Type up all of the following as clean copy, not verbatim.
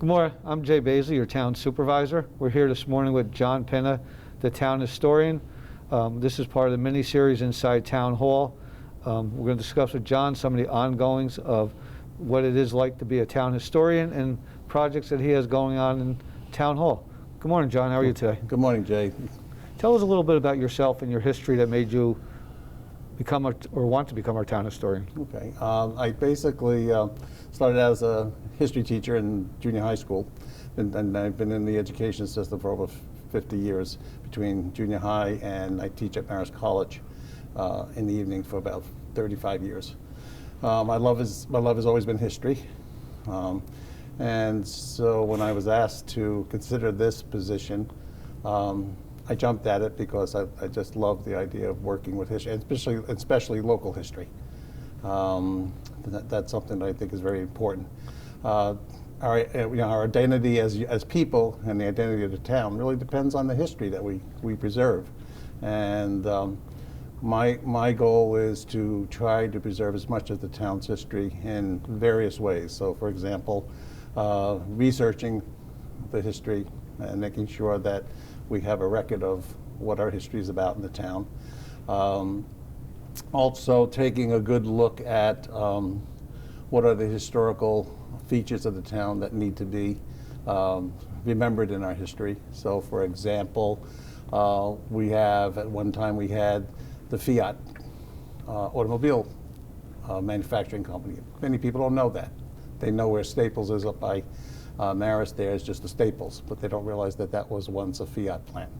Good morning. I'm Jay Baisley, your town supervisor. We're here this morning with John Pinna, the town historian. This is part of the mini-series inside Town Hall. We're going to discuss with John some of the ongoings of what it is like to be a town historian and projects that he has going on in Town Hall. Good morning, John. How are you today? Good morning, Jay. Tell us a little bit about yourself and your history that made you become or want to become our town historian. Okay. I basically started out as a history teacher in junior high school, and I've been in the education system for over 50 years between junior high, and I teach at Marist College in the evening for about 35 years. My love has always been history, and so when I was asked to consider this position, I jumped at it because I just love the idea of working with history, and especially local history. That's something that I think is very important. Our identity as people and the identity of the town really depends on the history that we preserve. And my goal is to try to preserve as much of the town's history in various ways. So, for example, researching the history and making sure that we have a record of what our history is about in the town. Also taking a good look at what are the historical features of the town that need to be remembered in our history. So, for example, at one time we had the Fiat automobile manufacturing company. Many people don't know that. They know where Staples is up by Marist. There is just the Staples, but they don't realize that that was once a Fiat plant.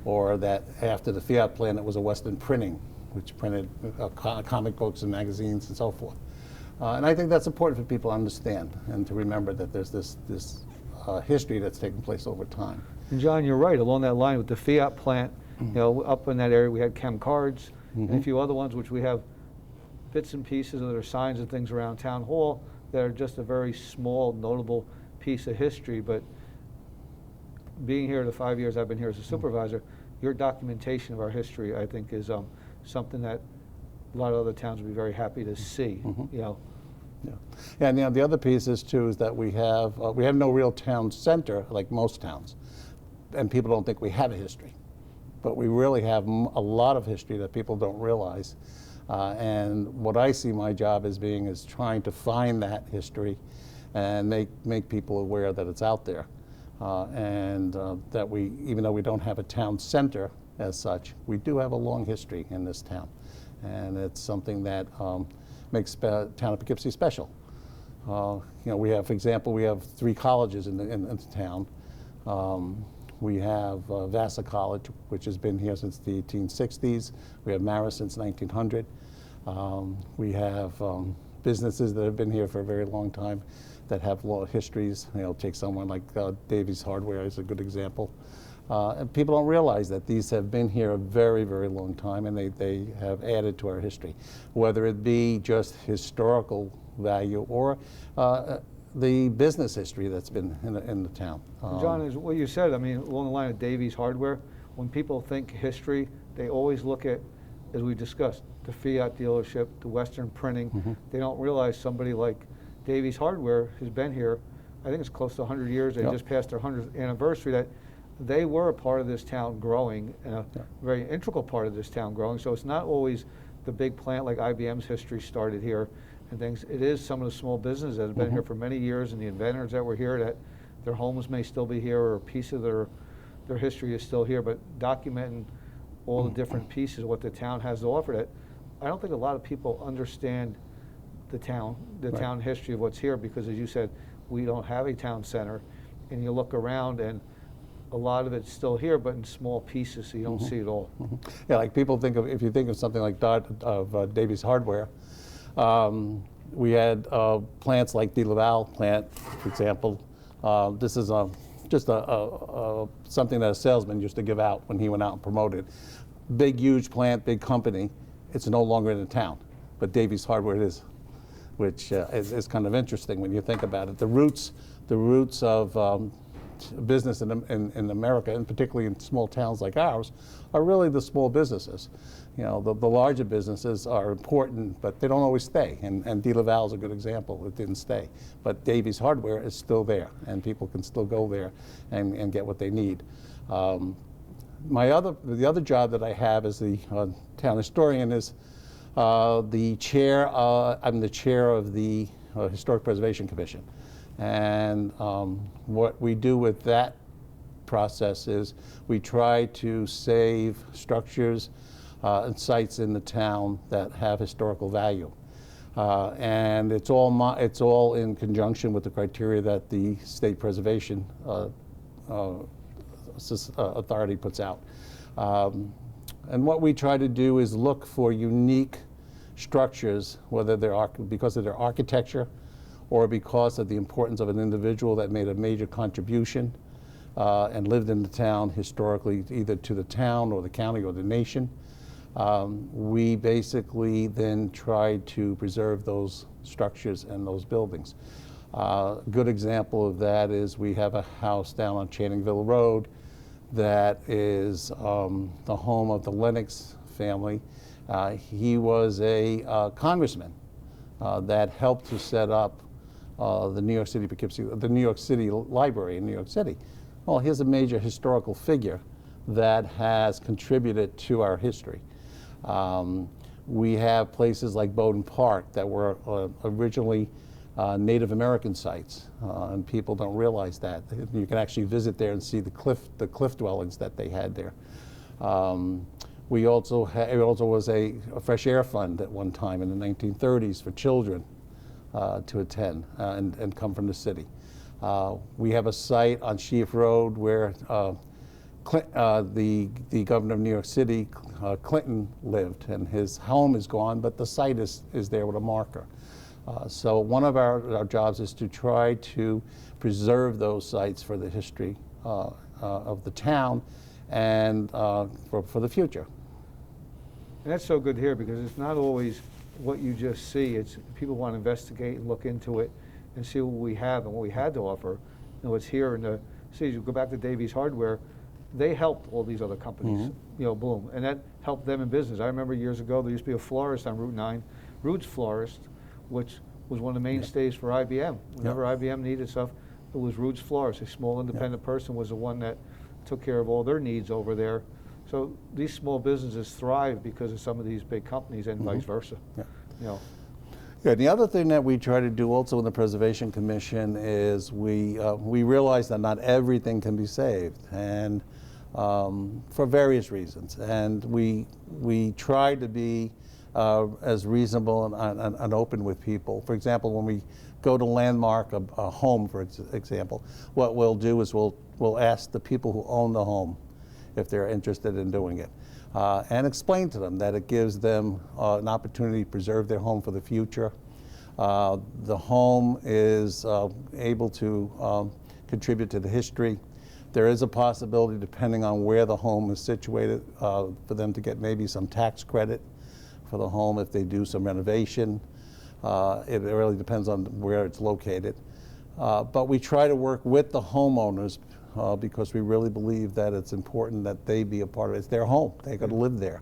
Or that after the Fiat plant, it was a Western Printing, which printed comic books and magazines and so forth. And I think that's important for people to understand and to remember that there's this history that's taken place over time. And John, you're right. Along that line with the Fiat plant, up in that area we had Chem Cards and a few other ones, which we have bits and pieces of their signs and things around Town Hall that are just a very small, notable piece of history. But being here the 5 years I've been here as a supervisor, your documentation of our history, I think, is something that a lot of other towns would be very happy to see. Yeah, and the other piece is too is that we have no real town center like most towns, and people don't think we have a history, but we really have a lot of history that people don't realize. And what I see my job as being is trying to find that history and make people aware that it's out there, and that even though we don't have a town center as such, we do have a long history in this town, and it's something that makes town of Poughkeepsie special. We have, for example, we have 3 colleges in the town. We have Vassar College, which has been here since the 1860s. We have Marist since 1900. We have businesses that have been here for a very long time that have long histories. Take someone like Davies Hardware is a good example. And people don't realize that these have been here a very, very long time, and they have added to our history, whether it be just historical value or the business history that's been in the town. John, is what you said, I mean, along the line of Davies Hardware, when people think history, they always look at, as we discussed, the Fiat dealership, the Western Printing. They don't realize somebody like Davies Hardware has been here, I think it's close to 100 years. They just passed their 100th anniversary. That they were a part of this town growing, and a very integral part of this town growing. So it's not always the big plant like IBM's history started here and things. It is some of the small businesses that have been here for many years, and the inventors that were here, that their homes may still be here, or a piece of their history is still here, but documenting all the different pieces of what the town has to offer. That I don't think a lot of people understand the town history of what's here, because as you said, we don't have a town center, and you look around and a lot of it's still here, but in small pieces, so you don't see it all. Yeah, like people think of, if you think of something like Davies Hardware, we had plants like the Laval plant, for example. This is just something that a salesman used to give out when he went out and promoted. Big, huge plant, big company. It's no longer in the town, but Davies Hardware it is, which is kind of interesting when you think about it. The roots of business in America, and particularly in small towns like ours, are really the small businesses. You know, the larger businesses are important, but they don't always stay. And De La Valle is a good example. It didn't stay. But Davies Hardware is still there, and people can still go there and get what they need. The other job that I have as the town historian is I'm the chair of the Historic Preservation Commission. And what we do with that process is we try to save structures and sites in the town that have historical value. And it's all in conjunction with the criteria that the State Preservation Authority puts out. And what we try to do is look for unique structures, whether they're because of their architecture or because of the importance of an individual that made a major contribution and lived in the town historically, either to the town or the county or the nation. We basically then try to preserve those structures and those buildings. A good example of that is we have a house down on Channingville Road that is the home of the Lennox family. He was a congressman that helped to set up the New York City Library in New York City. Well, here's a major historical figure that has contributed to our history. We have places like Bowdoin Park that were originally Native American sites, and people don't realize that. You can actually visit there and see the cliff dwellings that they had there. It also was a fresh air fund at one time in the 1930s for children to attend and come from the city. We have a site on Sheaf Road where the governor of New York City, Clinton, lived, and his home is gone, but the site is there with a marker. So one of our jobs is to try to preserve those sites for the history of the town and for the future. And that's so good here because it's not always what you just see. It's people want to investigate and look into it and see what we have and what we had to offer. You know, it's here in the cities. You go back to Davies Hardware, they helped all these other companies, you know, bloom, and that helped them in business. I remember years ago there used to be a florist on Route 9, Roots Florist, which was one of the mainstays for IBM. Whenever IBM needed stuff, it was Roots Florist. A small independent person was the one that took care of all their needs over there. So these small businesses thrive because of some of these big companies and vice versa. You know. Yeah, the other thing that we try to do also in the Preservation Commission is we realize that not everything can be saved, and for various reasons. And we try to be as reasonable and open with people. For example, when we go to landmark a home, for example, what we'll do is we'll ask the people who own the home if they're interested in doing it, and explain to them that it gives them an opportunity to preserve their home for the future. The home is able to contribute to the history. There is a possibility, depending on where the home is situated, for them to get maybe some tax credit for the home if they do some renovation. It really depends on where it's located. But we try to work with the homeowners because we really believe that it's important that they be a part of it. It's their home. They're going to live there.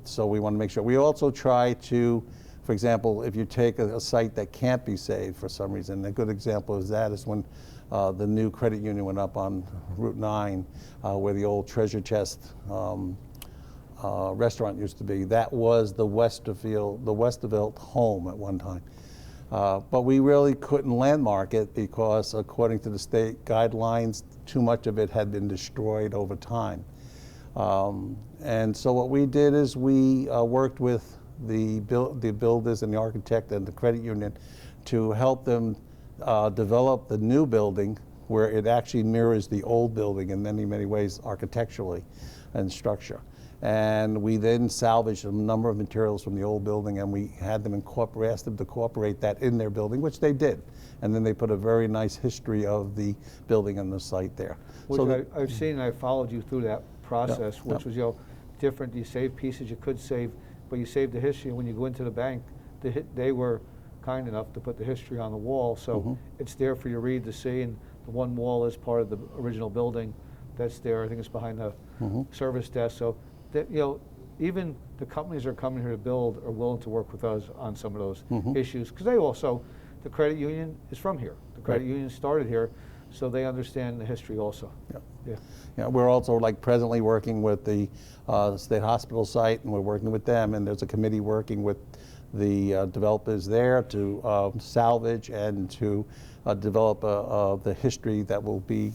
So we want to make sure. We also try to, for example, if you take a site that can't be saved for some reason, a good example of that is when the new credit union went up on Route 9, where the old Treasure Chest restaurant used to be. That was the Westervelt home at one time. But we really couldn't landmark it because, according to the state guidelines, too much of it had been destroyed over time. And so what we did is we worked with the builders and the architect and the credit union to help them develop the new building where it actually mirrors the old building in many, many ways architecturally and structure. And we then salvaged a number of materials from the old building, and we had them asked them to incorporate that in their building, which they did. And then they put a very nice history of the building and the site there. Which so I've seen, and I followed you through that process, which was, you know, different. You save pieces you could save, but you saved the history. And when you go into the bank, they were kind enough to put the history on the wall, so it's there for you to read, to see, and the one wall is part of the original building that's there. I think it's behind the service desk. So that, you know, even the companies that are coming here to build are willing to work with us on some of those issues, because they also, the credit union is from here. The credit union started here, so they understand the history also. Yeah, we're also like presently working with the state hospital site, and we're working with them, and there's a committee working with the developers there to salvage and to develop the history that will be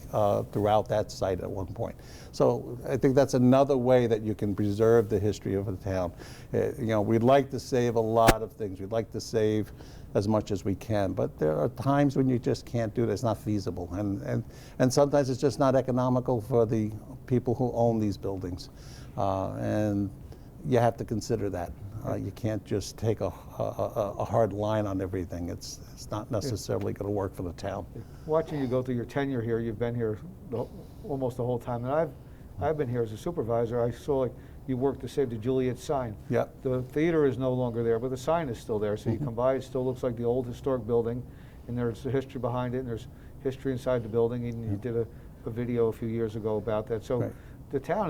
throughout that site at one point. So I think that's another way that you can preserve the history of the town. You know, we'd like to save a lot of things. We'd like to save as much as we can, but there are times when you just can't do it. It's not feasible, and sometimes it's just not economical for the people who own these buildings, and you have to consider that. You can't just take a hard line on everything. It's not necessarily going to work for the town. Watching you go through your tenure here, you've been here almost the whole time that I've been here as a supervisor. I saw like you worked to save the Juliet sign. Yeah. The theater is no longer there, but the sign is still there. So you come by, it still looks like the old historic building, and there's the history behind it, and there's history inside the building, and you did a video a few years ago about that. So the town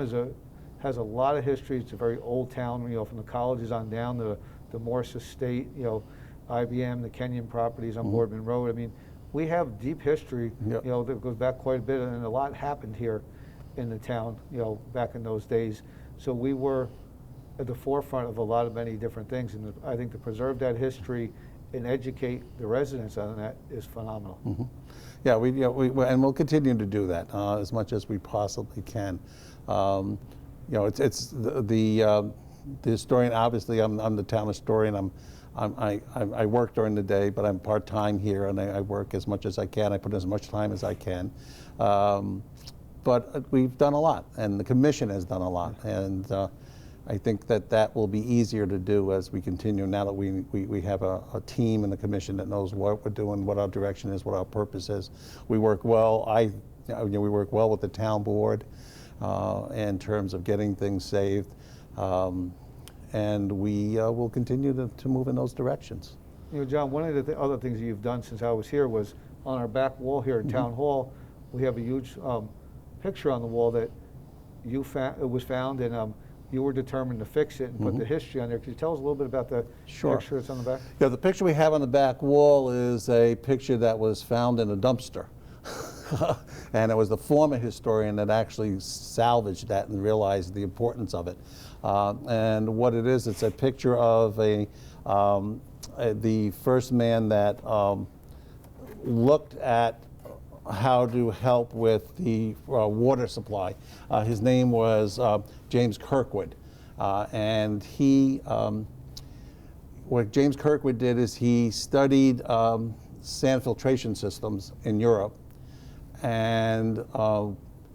has a lot of history. It's a very old town, you know, from the colleges on down, the Morse Estate, you know, IBM, the Kenyon properties on Boardman Road. I mean, we have deep history, you know, that goes back quite a bit, and a lot happened here in the town, you know, back in those days. So we were at the forefront of a lot of many different things, and I think to preserve that history and educate the residents on that is phenomenal. Yeah, and we'll continue to do that as much as we possibly can. You know, it's the historian. Obviously, I'm the town historian. I work during the day, but I'm part-time here, and I work as much as I can. I put as much time as I can. But we've done a lot, and the commission has done a lot, and I think that will be easier to do as we continue now that we have a team in the commission that knows what we're doing, what our direction is, what our purpose is. We work well. We work well with the town board in terms of getting things saved, and we will continue to move in those directions. You know, John, one of the other things that you've done since I was here was on our back wall here in Town Hall, we have a huge picture on the wall that was found, and you were determined to fix it and put the history on there. Could you tell us a little bit about the picture that's on the back? Yeah, the picture we have on the back wall is a picture that was found in a dumpster. And it was the former historian that actually salvaged that and realized the importance of it. And what it is, it's a picture of the first man that looked at how to help with the water supply. His name was James Kirkwood, and what James Kirkwood did is he studied sand filtration systems in Europe, and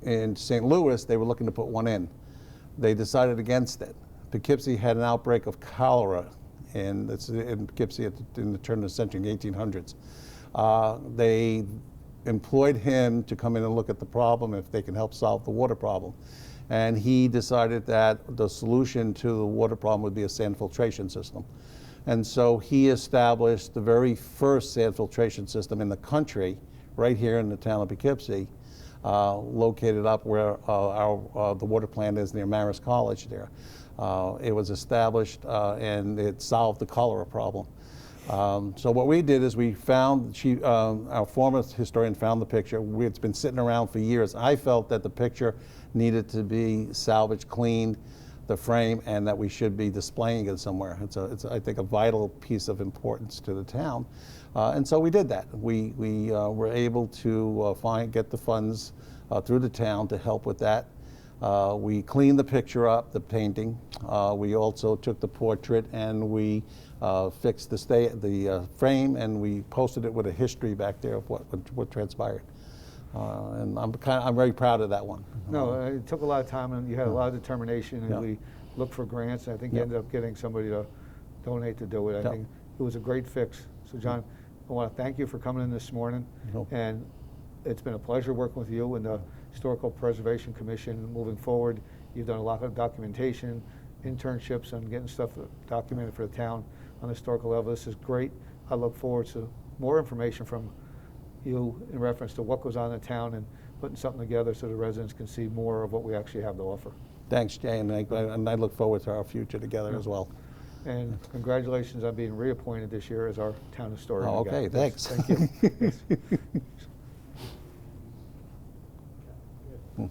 in St. Louis they were looking to put one in. They decided against it. Poughkeepsie had an outbreak of cholera in Poughkeepsie in the turn of the century, in the 1800s. They employed him to come in and look at the problem if they can help solve the water problem. And he decided that the solution to the water problem would be a sand filtration system. And so he established the very first sand filtration system in the country, right here in the town of Poughkeepsie, located up where the water plant is near Marist College there. It was established and it solved the cholera problem. So what we did is we found, our former historian found the picture. It's been sitting around for years. I felt that the picture needed to be salvaged, cleaned, the frame, and that we should be displaying it somewhere. It's I think, a vital piece of importance to the town. And so we did that. We were able to get the funds through the town to help with that. We cleaned the picture up, the painting. We also took the portrait and we fixed the frame, and we posted it with a history back there of what transpired. And I'm very proud of that one. No, it took a lot of time, and you had a lot of determination, and we looked for grants, and I think you ended up getting somebody to donate to do it. I think it was a great fix. So John, I want to thank you for coming in this morning, and it's been a pleasure working with you and the Historical Preservation Commission moving forward. You've done a lot of documentation, internships, and getting stuff documented for the town on the historical level. This is great. I look forward to more information from you in reference to what goes on in town and putting something together so the residents can see more of what we actually have to offer. Thanks, Jay, and I look forward to our future together as well. And congratulations on being reappointed this year as our town historian. Oh, again. okay, Yes, thanks. Thank you. Yes.